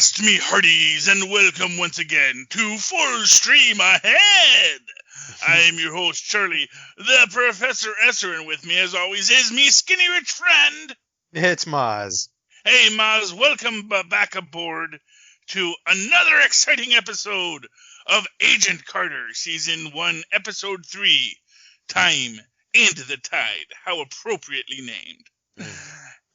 Blast me hearties and welcome once again to Full Stream Ahead. I am your host, Charlie, the Professor Esser, and with me as always is me skinny rich friend. It's Mozz. Hey Mozz, welcome back aboard to another exciting episode of Agent Carter, Season 1, Episode 3, Time and the Tide, how appropriately named.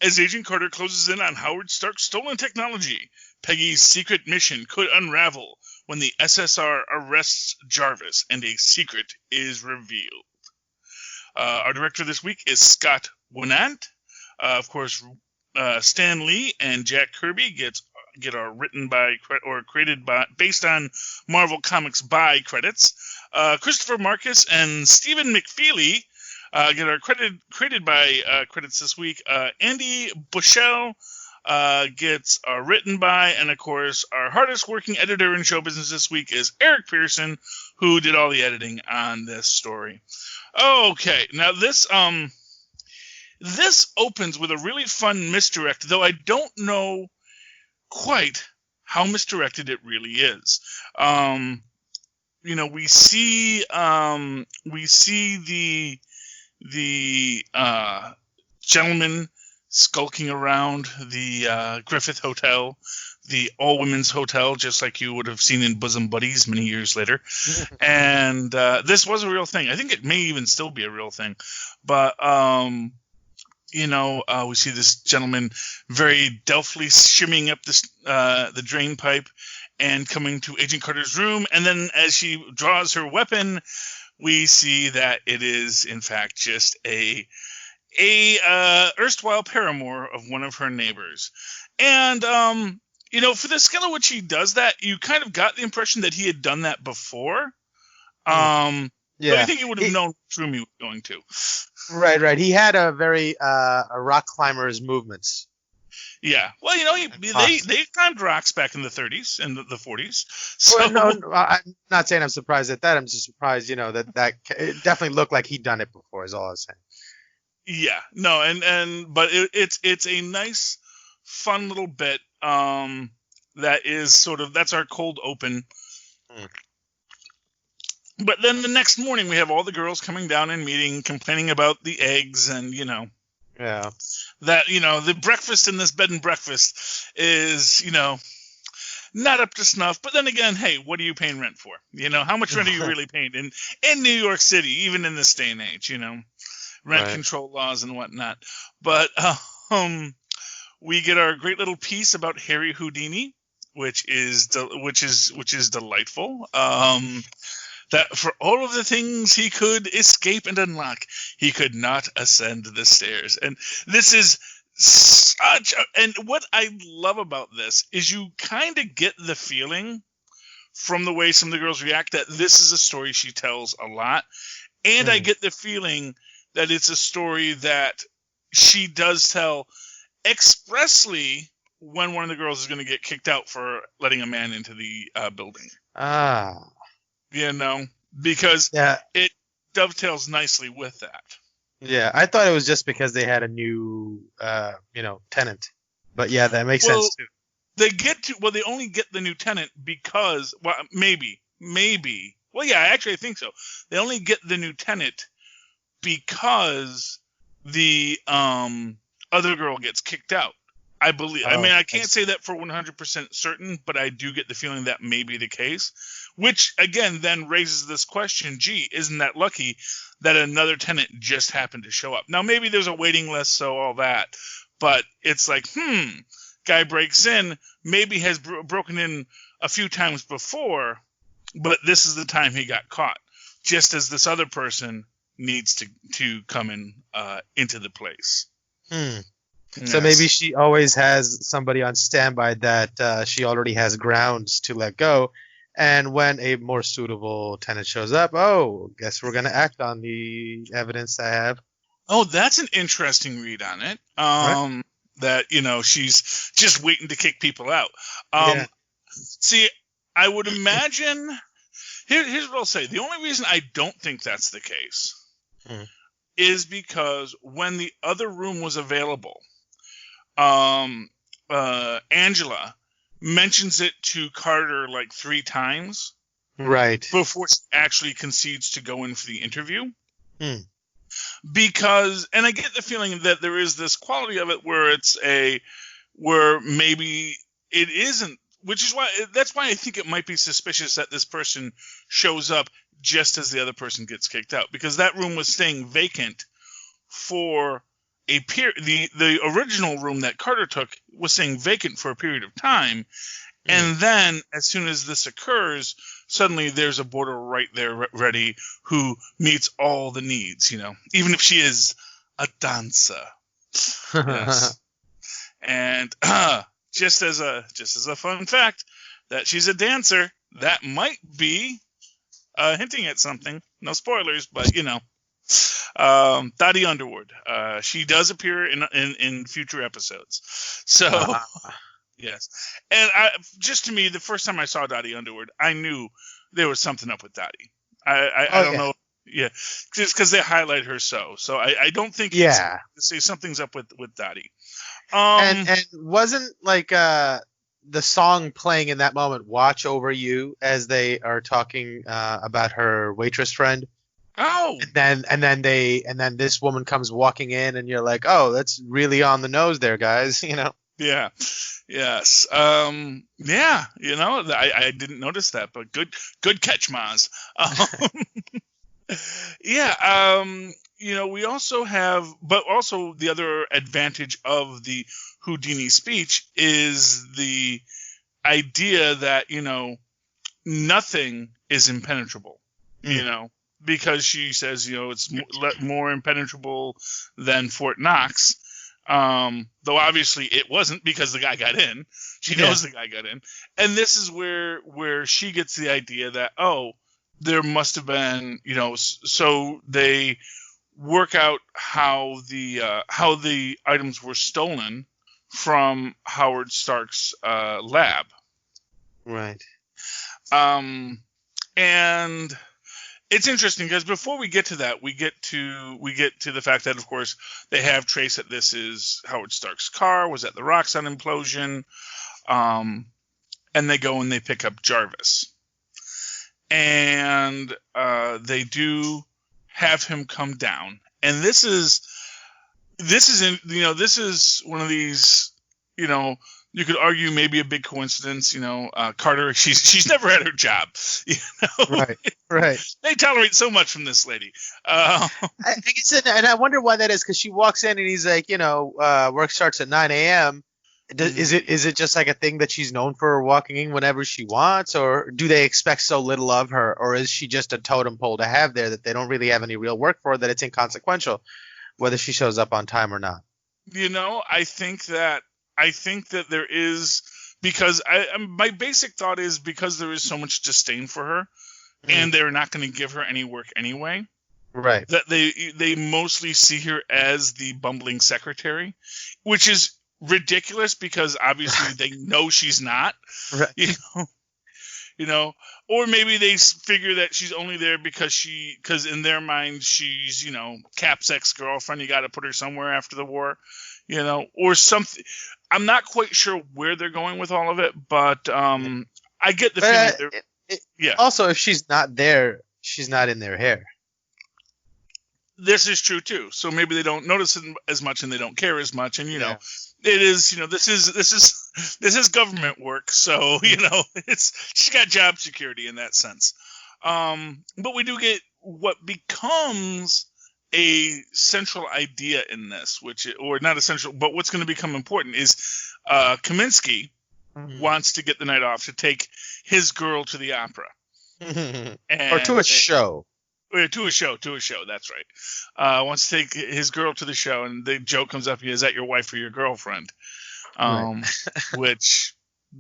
As Agent Carter closes in on Howard Stark's stolen technology, Peggy's secret mission could unravel when the SSR arrests Jarvis and a secret is revealed. Our director this week is Scott Winant. Of course, Stan Lee and Jack Kirby get our written by or created by based on Marvel Comics by credits. Christopher Marcus and Stephen McFeely get our created by credits this week. Andy Bushell gets our written by, and of course, our hardest working editor in show business this week is Eric Pearson, who did all the editing on this story. Okay, now this opens with a really fun misdirect, though I don't know quite how misdirected it really is. We see the gentleman skulking around the Griffith Hotel, the all-women's hotel, just like you would have seen in Bosom Buddies many years later. And this was a real thing. I think it may even still be a real thing. But, we see this gentleman very deftly shimmying up the drain pipe and coming to Agent Carter's room. And then as she draws her weapon, we see that it is, in fact, just a erstwhile paramour of one of her neighbors. And, for the scale at which he does that, you kind of got the impression that he had done that before. Yeah. But I think he would have known which room he was going to. Right. He had a very a rock climber's movements. Yeah. Well, they climbed rocks back in the 30s and the 40s. So. Well, no, I'm not saying I'm surprised at that. I'm just surprised, that it definitely looked like he'd done it before, is all I was saying. Yeah. No, but it's a nice, fun little bit that is that's our cold open. But then the next morning we have all the girls coming down and meeting, complaining about the eggs and, Yeah. That, the breakfast in this bed and breakfast is, not up to snuff. But then again, hey, what are you paying rent for? How much rent are you really paying in New York City, even in this day and age, rent control laws and whatnot. But we get our great little piece about Harry Houdini, which is delightful. That for all of the things he could escape and unlock, he could not ascend the stairs. And this is and what I love about this is you kind of get the feeling from the way some of the girls react that this is a story she tells a lot. And I get the feeling that it's a story that she does tell expressly when one of the girls is going to get kicked out for letting a man into the building. Because it dovetails nicely with that. Yeah, I thought it was just because they had a new, tenant. But yeah, that makes sense too. They only get the new tenant because, maybe. Well, yeah, actually I think so. They only get the new tenant because the other girl gets kicked out. I believe. I can't say that for 100% certain, but I do get the feeling that may be the case. Which, again, then raises this question, gee, isn't that lucky that another tenant just happened to show up? Now, maybe there's a waiting list, so all that. But it's like, guy breaks in, maybe has broken in a few times before, but this is the time he got caught. Just as this other person needs to come into the place. So maybe she always has somebody on standby that she already has grounds to let go. And when a more suitable tenant shows up, guess we're going to act on the evidence I have. Oh, that's an interesting read on it. Right. That, she's just waiting to kick people out. See, I would imagine... Here's what I'll say. The only reason I don't think that's the case is because when the other room was available, Angela mentions it to Carter like 3 times. Right. Before she actually concedes to go in for the interview. Hmm. Because, and I get the feeling that there is this quality of it where maybe it isn't, that's why I think it might be suspicious that this person shows up just as the other person gets kicked out, because that room was staying vacant for a period. The original room that Carter took was staying vacant for a period of time. And then, as soon as this occurs, suddenly there's a boarder right there ready who meets all the needs, even if she is a dancer. Yes. And just as a fun fact, that she's a dancer, that might be hinting at something. No spoilers, but Dottie Underwood. She does appear in future episodes. So. Yes. And to me, the first time I saw Dottie Underwood, I knew there was something up with Dottie. I don't know. Yeah. Just because they highlight her so. So I don't think it's to say something's up with Dottie. And wasn't like the song playing in that moment "Watch Over You" as they are talking about her waitress friend? Oh. And then this woman comes walking in, and you're like, oh, that's really on the nose there, guys. Yeah. Yes. Yeah. I didn't notice that, but good catch, Mozz. Yeah. We also have, but also the other advantage of the Houdini speech is the idea that nothing is impenetrable. Because she says it's more impenetrable than Fort Knox. Though obviously it wasn't, because the guy got in. She knows the guy got in. And this is where she gets the idea that, there must have been, so they work out how the items were stolen from Howard Stark's lab. Right. And it's interesting because before we get to that, we get to the fact that, of course, they have trace that this is Howard Stark's car, was at the Roxxon implosion, and they go and they pick up Jarvis, and they do have him come down, and this is one of these, you could argue maybe a big coincidence, Carter, she's never had her job, Right. They tolerate so much from this lady. I guess, and I wonder why that is, because she walks in and he's like, work starts at 9 a.m. Is it just like a thing that she's known for, walking in whenever she wants, or do they expect so little of her, or is she just a totem pole to have there that they don't really have any real work for, that it's inconsequential whether she shows up on time or not? I think that there is, because my basic thought is, because there is so much disdain for her, and they're not going to give her any work anyway. Right. That they mostly see her as the bumbling secretary, which is ridiculous, because obviously they know she's not. Right. Or maybe they figure that she's only there because in their mind she's, Cap's ex-girlfriend. You got to put her somewhere after the war, or something. I'm not quite sure where they're going with all of it, but I get the feeling. Also, if she's not there, she's not in their hair. This is true too. So maybe they don't notice it as much, and they don't care as much. And it is, this is government work. So she's got job security in that sense. But we do get what becomes a central idea in this, or not essential, but what's going to become important is Kaminsky wants to get the night off to take his girl to the opera. Or to a show. To a show, that's right. Wants to take his girl to the show, and the joke comes up, is that your wife or your girlfriend? Right. Which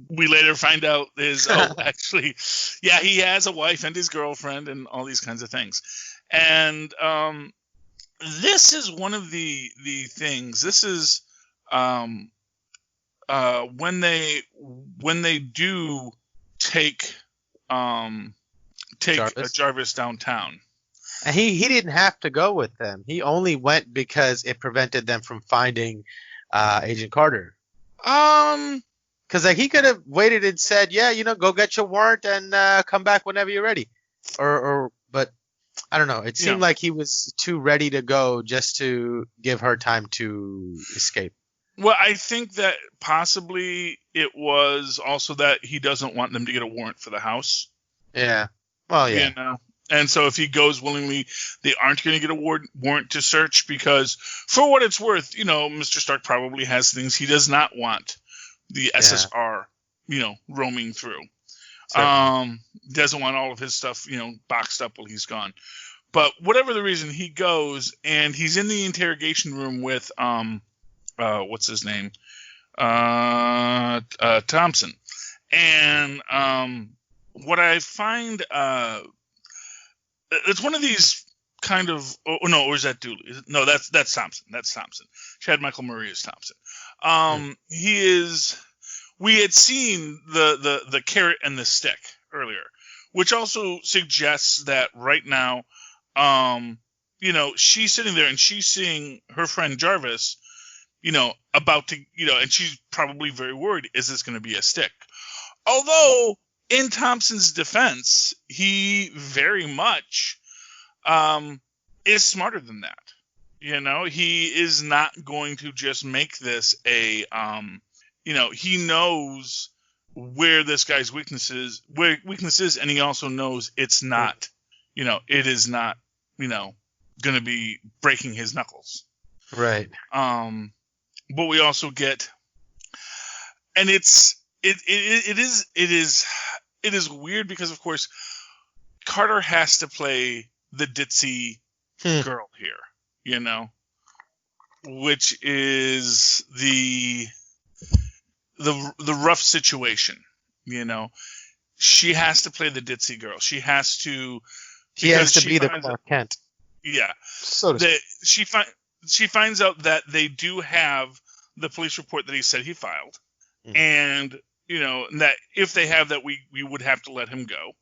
we later find out is, actually, he has a wife and his girlfriend and all these kinds of things. And this is one of the things. This is when they do take Jarvis downtown. And he didn't have to go with them. He only went because it prevented them from finding Agent Carter. Because Because like he could have waited and said, yeah, go get your warrant and come back whenever you're ready. But I don't know. It seemed like he was too ready to go just to give her time to escape. Well, I think that possibly it was also that he doesn't want them to get a warrant for the house. Yeah. Well, yeah. And so if he goes willingly, they aren't going to get a warrant to search because, for what it's worth, Mr. Stark probably has things he does not want the SSR, roaming through. Doesn't want all of his stuff, boxed up while he's gone. But whatever the reason, he goes and he's in the interrogation room with what's his name? Thompson. And what I find it's one of these kind of or is that Dooley? No, that's Thompson. That's Thompson. Chad Michael Murray is Thompson. He is. We had seen the carrot and the stick earlier, which also suggests that right now, she's sitting there and she's seeing her friend Jarvis, about to, and she's probably very worried, is this going to be a stick? Although, in Thompson's defense, he very much is smarter than that. He is not going to just make this a, he knows where this guy's weakness is, and he also knows it's not, it is not, going to be breaking his knuckles. Right. But we also get, and it is weird because of course Carter has to play the ditzy girl here, which is the rough situation, she has to play the ditzy girl. She has to be the Clark Kent. Yeah. So to speak. She finds out that they do have the police report that he said he filed. And, that if they have that, we would have to let him go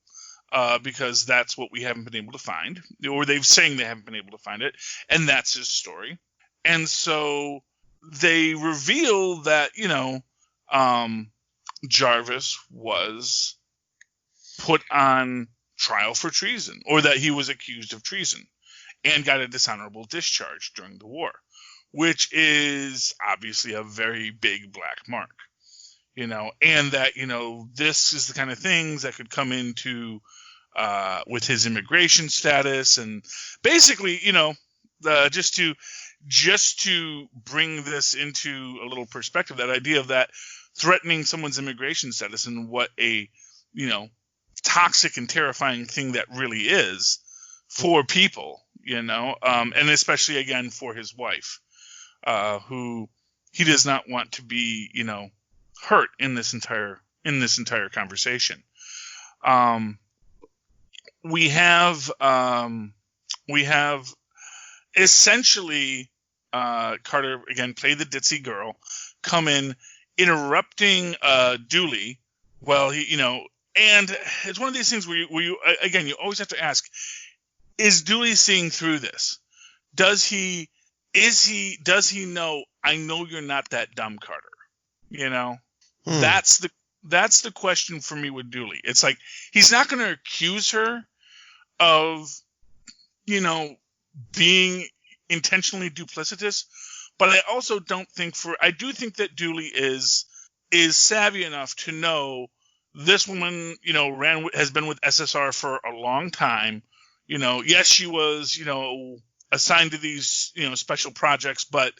because that's what we haven't been able to find. Or they're saying they haven't been able to find it. And that's his story. And so they reveal that, Jarvis was put on trial for treason, or that he was accused of treason and got a dishonorable discharge during the war, which is obviously a very big black mark, and that, this is the kind of things that could come into with his immigration status. And basically, just to bring this into a little perspective, that idea of that threatening someone's immigration status and what a, toxic and terrifying thing that really is for people, and especially again for his wife, who he does not want to be, hurt in this entire conversation. We have essentially Carter again play the ditzy girl, come in interrupting Dooley while he, and it's one of these things where you again, you always have to ask, is Dooley seeing through this? Does he know, I know you're not that dumb, Carter? That's the question for me with Dooley. It's like, he's not going to accuse her of, being intentionally duplicitous, but I also don't think I do think that Dooley is savvy enough to know this woman, has been with SSR for a long time. Yes, she was, assigned to these, special projects, but,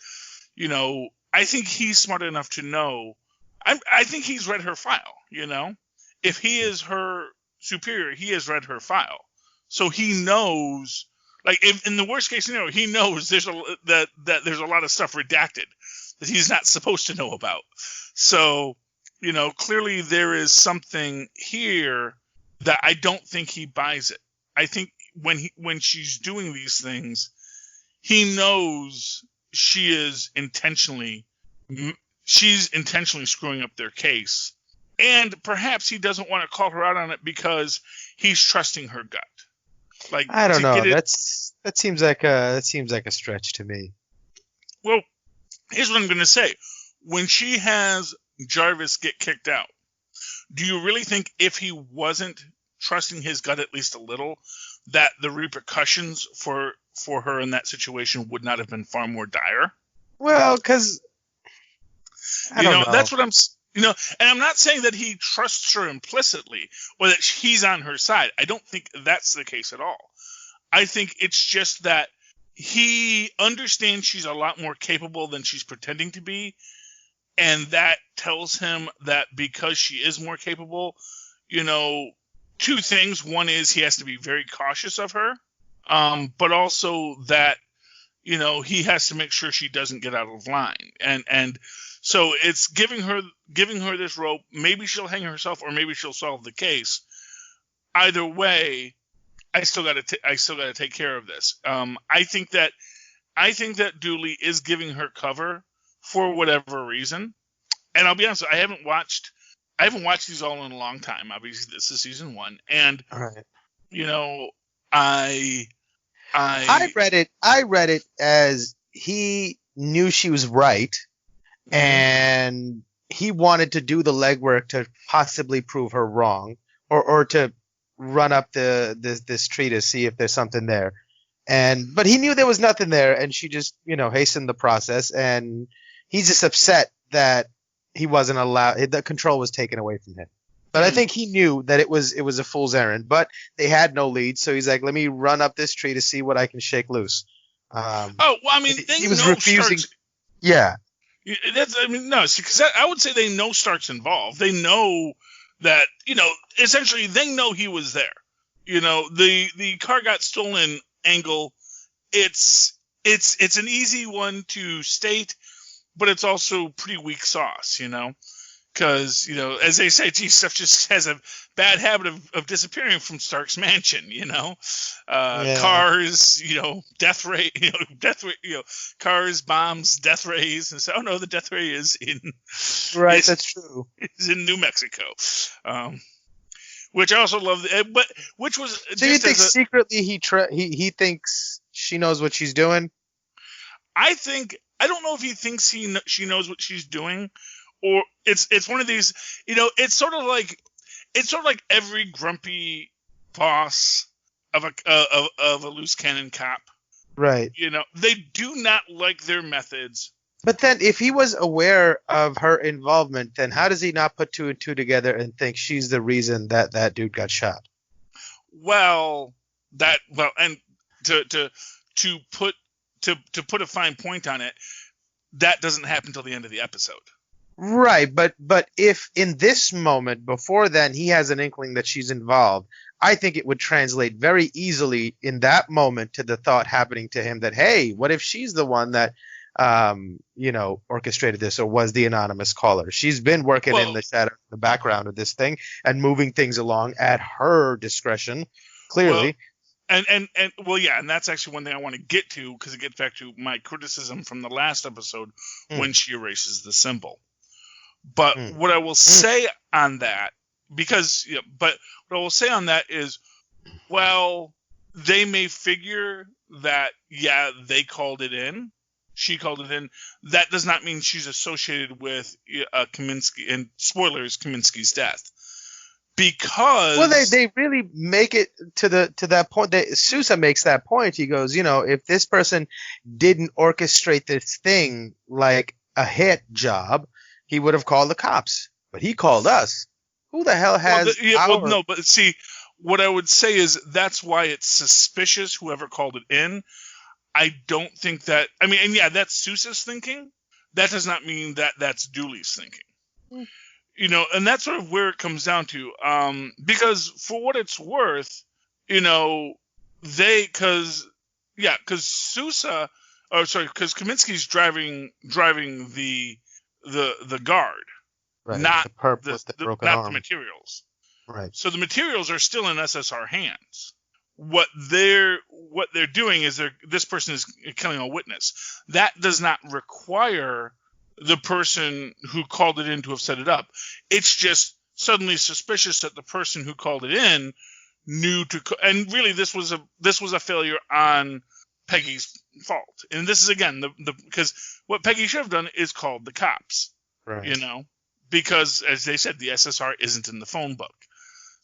I think he's smart enough to know. I think he's read her file, If he is her superior, he has read her file. So he knows, like, if, in the worst case scenario, he knows there's that there's a lot of stuff redacted that he's not supposed to know about. So, clearly there is something here that I don't think he buys it. I think when she's doing these things, he knows she's intentionally screwing up their case, and perhaps he doesn't want to call her out on it because he's trusting her gut. Like, I don't know. That seems like a stretch to me. Well, here's what I'm going to say. When she has Jarvis get kicked out, do you really think if he wasn't trusting his gut at least a little, that the repercussions for her in that situation would not have been far more dire? Well, because I don't know. That's what I'm. And I'm not saying that he trusts her implicitly or that he's on her side. I don't think that's the case at all. I think it's just that he understands she's a lot more capable than she's pretending to be, and that tells him that because she is more capable, two things. One is he has to be very cautious of her, but also that, he has to make sure she doesn't get out of line. And so it's giving her this rope. Maybe she'll hang herself, or maybe she'll solve the case. Either way, I still got to take care of this. I think that Dooley is giving her cover for whatever reason. And I'll be honest, I haven't watched these all in a long time. Obviously, this is season 1, and right. I read it as he knew she was right, and he wanted to do the legwork to possibly prove her wrong, or to run up this tree to see if there's something there. But he knew there was nothing there, and she just, hastened the process, and he's just upset that he wasn't allowed, the control was taken away from him. But I think he knew that it was a fool's errand, but they had no lead, so he's like, let me run up this tree to see what I can shake loose. He was refusing. Yeah. Because I would say they know Stark's involved. They know that, essentially they know he was there. The car got stolen angle. It's an easy one to state, but it's also pretty weak sauce, because, as they say, stuff just has a bad habit of disappearing from Stark's mansion, cars, death ray, cars, bombs, death rays, and so, the death ray is in, right, that's true, is in New Mexico, which I also love, but which was, so you think secretly he thinks she knows what she's doing? I don't know if he thinks she knows what she's doing, or it's one of these, it's sort of like every grumpy boss of a loose cannon cop, right? They do not like their methods. But then, if he was aware of her involvement, then how does he not put 2 and 2 together and think she's the reason that dude got shot? And to put a fine point on it, that doesn't happen until the end of the episode. Right, but if in this moment, before then, he has an inkling that she's involved, I think it would translate very easily in that moment to the thought happening to him that, hey, what if she's the one that, orchestrated this, or was the anonymous caller? She's been working in the shadow, the background of this thing, and moving things along at her discretion, clearly. And that's actually one thing I want to get to, because it gets back to my criticism from the last episode when she erases the symbol. But what I will say on that, what I will say on that is, well, they may figure that, they called it in. She called it in. That does not mean she's associated with Kaminsky, and spoilers, Kaminsky's death. Because they really make it to that point. Sousa makes that point. He goes, if this person didn't orchestrate this thing like a hit job, he would have called the cops. But he called us. Who the hell has? But see, what I would say is that's why it's suspicious. Whoever called it in, I don't think that. I mean, and that's Sousa's thinking. That does not mean that that's Dooley's thinking. And that's sort of where it comes down to. Because for what it's worth, because Sousa, because Kaminsky's driving the guard, right, not the arm. The materials. Right. So the materials are still in SSR hands. What they're doing is this person is killing a witness. That does not require the person who called it in to have set it up. It's just suddenly suspicious that the person who called it in knew to, and really this was a failure on Peggy's fault. And this is again because what Peggy should have done is called the cops. Right. because, as they said, the SSR isn't in the phone book.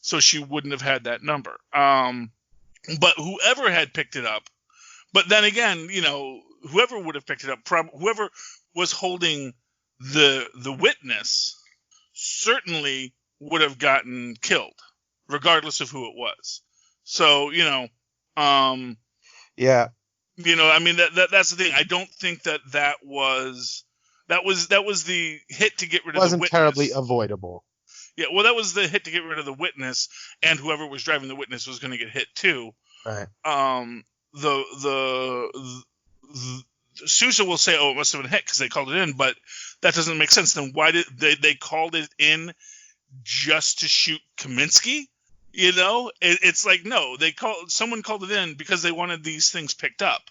So she wouldn't have had that number. But whoever had picked it up, but then again, whoever would have picked it up, whoever was holding the witness certainly would have gotten killed, regardless of who it was. So, yeah. I mean, that's the thing. I don't think that was the hit to get rid of the witness. Wasn't terribly avoidable. Yeah, well, that was the hit to get rid of the witness, and whoever was driving the witness was going to get hit too. Right. Sousa will say, "Oh, it must have been a hit because they called it in," but that doesn't make sense. Then why did they called it in just to shoot Kaminsky? It's like, no, someone called it in because they wanted these things picked up.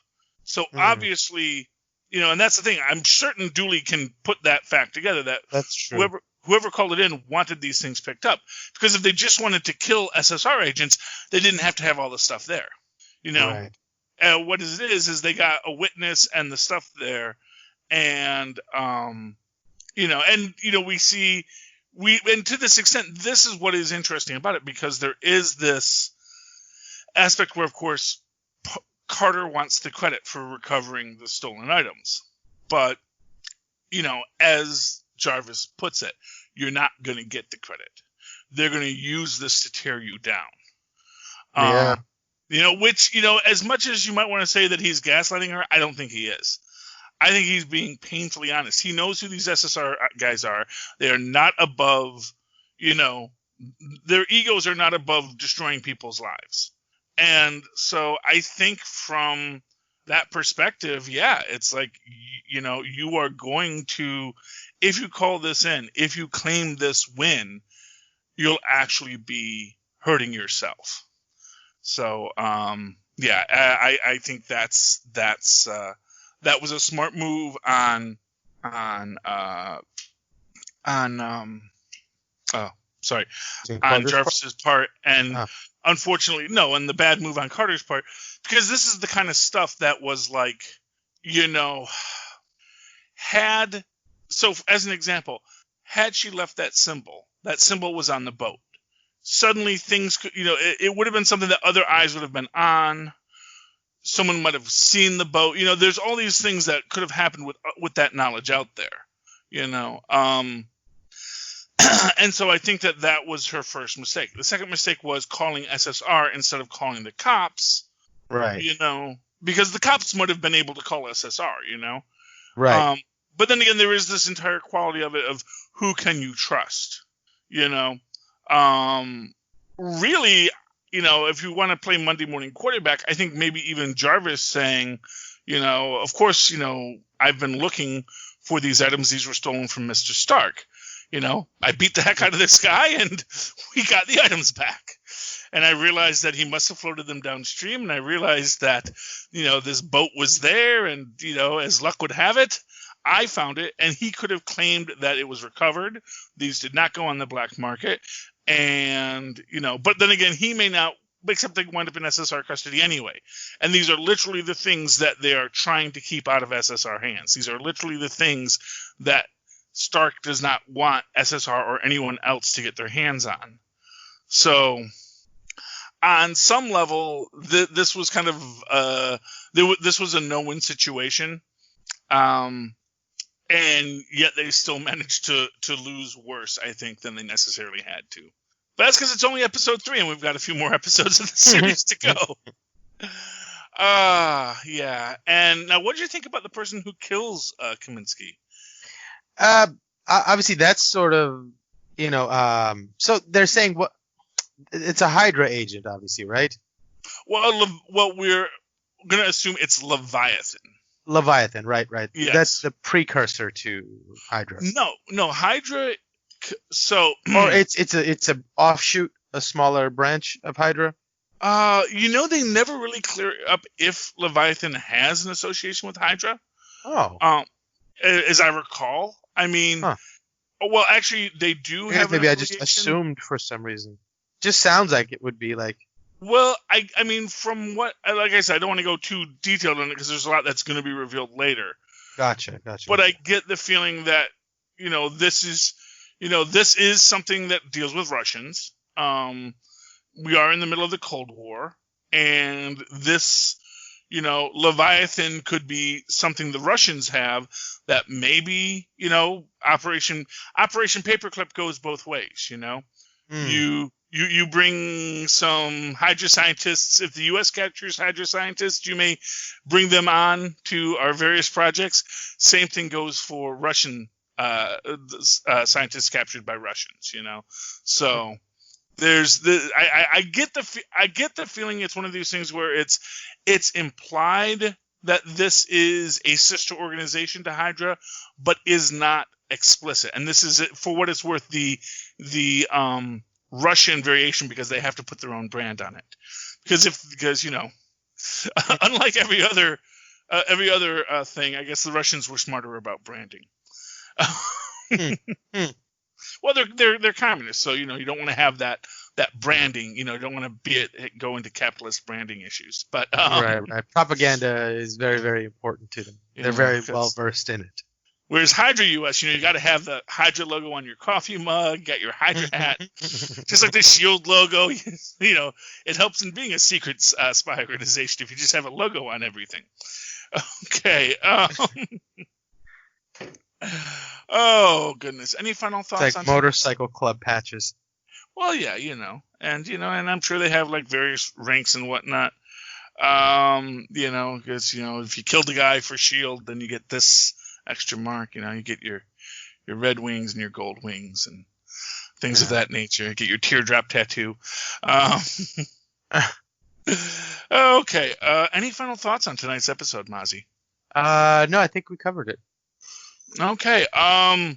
So obviously, and that's the thing. I'm certain Dooley can put that fact together. That's true. Whoever called it in wanted these things picked up, because if they just wanted to kill SSR agents, they didn't have to have all the stuff there. Right. What it is they got a witness and the stuff there, and we see. And to this extent, this is what is interesting about it, because there is this aspect where, of course, Carter wants the credit for recovering the stolen items. But, as Jarvis puts it, you're not going to get the credit. They're going to use this to tear you down. Yeah. Which, as much as you might want to say that he's gaslighting her, I don't think he is. I think he's being painfully honest. He knows who these SSR guys are. They are not above, their egos are not above destroying people's lives. And so I think from that perspective, yeah, it's like, you are going to, if you call this in, if you claim this win, you'll actually be hurting yourself. So, yeah, I think that was a smart move on Jarvis's part, and unfortunately, no, and the bad move on Carter's part, because this is the kind of stuff that was like, as an example, had she left that symbol was on the boat. Suddenly things could, it would have been something that other eyes would have been on. Someone might have seen the boat. There's all these things that could have happened with that knowledge out there. And so I think that was her first mistake. The second mistake was calling SSR instead of calling the cops. Right. Because the cops might have been able to call SSR. Right. But then again, there is this entire quality of it of who can you trust. Really. If you want to play Monday morning quarterback, I think maybe even Jarvis saying, of course, I've been looking for these items. These were stolen from Mr. Stark. I beat the heck out of this guy and we got the items back. And I realized that he must have floated them downstream. And I realized that, this boat was there and, as luck would have it, I found it, and he could have claimed that it was recovered. These did not go on the black market. And, but then again, he may not, except they wind up in SSR custody anyway. And these are literally the things that they are trying to keep out of SSR hands. These are literally the things that Stark does not want SSR or anyone else to get their hands on. So, on some level, this was kind of, this was a no-win situation. And yet they still managed to lose worse, I think, than they necessarily had to. But that's because it's only episode 3, and we've got a few more episodes of the series to go. Yeah. And now, what did you think about the person who kills Kaminsky? Obviously, that's sort of, so they're saying it's a Hydra agent, obviously, right? Well, we're going to assume it's Leviathan. Leviathan, right. Yes. That's the precursor to Hydra. No, Hydra. So, or it's a offshoot, a smaller branch of Hydra. They never really clear up if Leviathan has an association with Hydra. Oh. As I recall, I mean, well, actually, they do have. Maybe I just assumed for some reason. Just sounds like it would be like. Well, I mean, from what, like I said, I don't want to go too detailed on it because there's a lot that's going to be revealed later. Gotcha. But I get the feeling that, this is, this is something that deals with Russians. We are in the middle of the Cold War, and this, Leviathan could be something the Russians have that maybe, Operation Paperclip goes both ways. You bring some Hydra scientists. If the U.S. captures Hydra scientists, you may bring them on to our various projects. Same thing goes for Russian scientists captured by Russians. So there's I get the feeling it's one of these things where it's implied that this is a sister organization to Hydra, but is not explicit. And this is, for what it's worth, the Russian variation, because they have to put their own brand on it. Because unlike every other thing, I guess the Russians were smarter about branding. Well, they're communists, so you don't want to have that branding. You don't want to go into capitalist branding issues. But right. Propaganda is very, very important to them. They're very well versed in it. Whereas Hydra US, you got to have the Hydra logo on your coffee mug, got your Hydra hat, just like the SHIELD logo. It helps in being a secret spy organization if you just have a logo on everything. Okay. Oh goodness! Any final thoughts? It's like on motorcycle club patches. Well, yeah, and I'm sure they have like various ranks and whatnot. Because if you killed a guy for SHIELD, then you get this extra mark. You get your red wings and your gold wings and things of that nature. You get your teardrop tattoo. Okay. Any final thoughts on tonight's episode, Mozzie? No, I think we covered it. Okay. All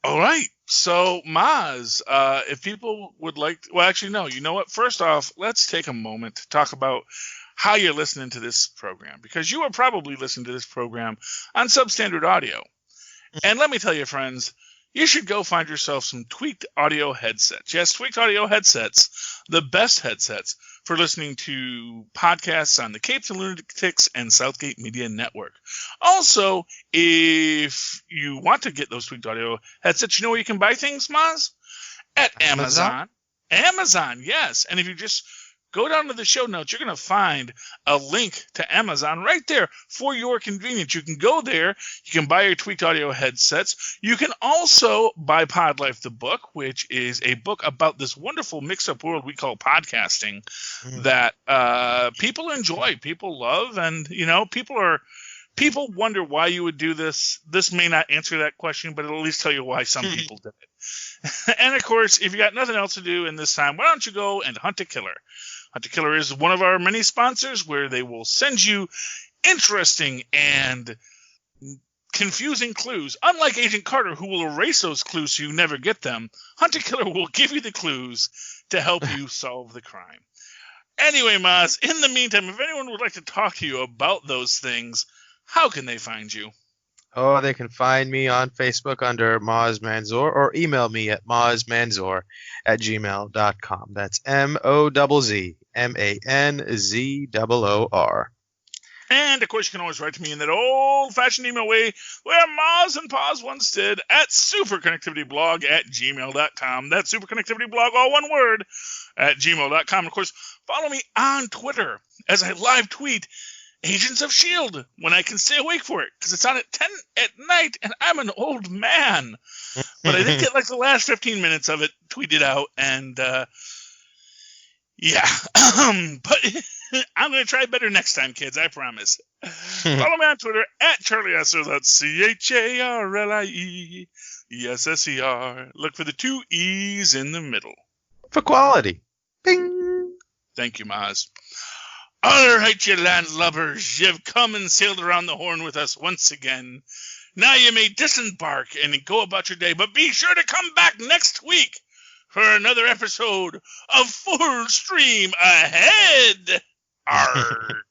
right. So, Mozz, if people would like, well, actually, no. You know what? First off, let's take a moment to talk about how you're listening to this program, because you are probably listening to this program on substandard audio. And let me tell you, friends, you should go find yourself some Tweaked Audio headsets. Yes, Tweaked Audio headsets, the best headsets for listening to podcasts on the Capes and Lunatics and Southgate Media Network. Also, if you want to get those Tweaked Audio headsets, you know where you can buy things, Mozz? At Amazon. Amazon, yes. And if you just go down to the show notes, you're going to find a link to Amazon right there for your convenience. You can go there. You can buy your Tweaked Audio headsets. You can also buy Pod Life the book, which is a book about this wonderful mix-up world we call podcasting that people enjoy, people love, and, people wonder why you would do this. This may not answer that question, but it'll at least tell you why some people did it. And, of course, if you got nothing else to do in this time, why don't you go and hunt a killer? Hunt a Killer is one of our many sponsors where they will send you interesting and confusing clues. Unlike Agent Carter, who will erase those clues so you never get them, Hunt a Killer will give you the clues to help you solve the crime. Anyway, Mozz, in the meantime, if anyone would like to talk to you about those things, how can they find you? Oh, they can find me on Facebook under Mozz Manzoor, or email me at mozzmanzoor@gmail.com. That's MOZZMANZOOR. And, of course, you can always write to me in that old-fashioned email way where Mozz and Paz once did at superconnectivityblog@gmail.com. That's superconnectivityblog, all one word, at gmail.com. Of course, follow me on Twitter as I live tweet Agents of S.H.I.E.L.D. when I can stay awake for it, because it's on at 10 at night, and I'm an old man. But I did get like the last 15 minutes of it tweeted out, and yeah. But I'm going to try better next time, kids, I promise. Follow me on Twitter at CharlieSer, that's CharlieEsser. Look for the 2 E's in the middle. For quality. Bing! Thank you, Mozz. All right, you landlubbers, you've come and sailed around the Horn with us once again. Now you may disembark and go about your day, but be sure to come back next week for another episode of Full Stream Ahead. Arr.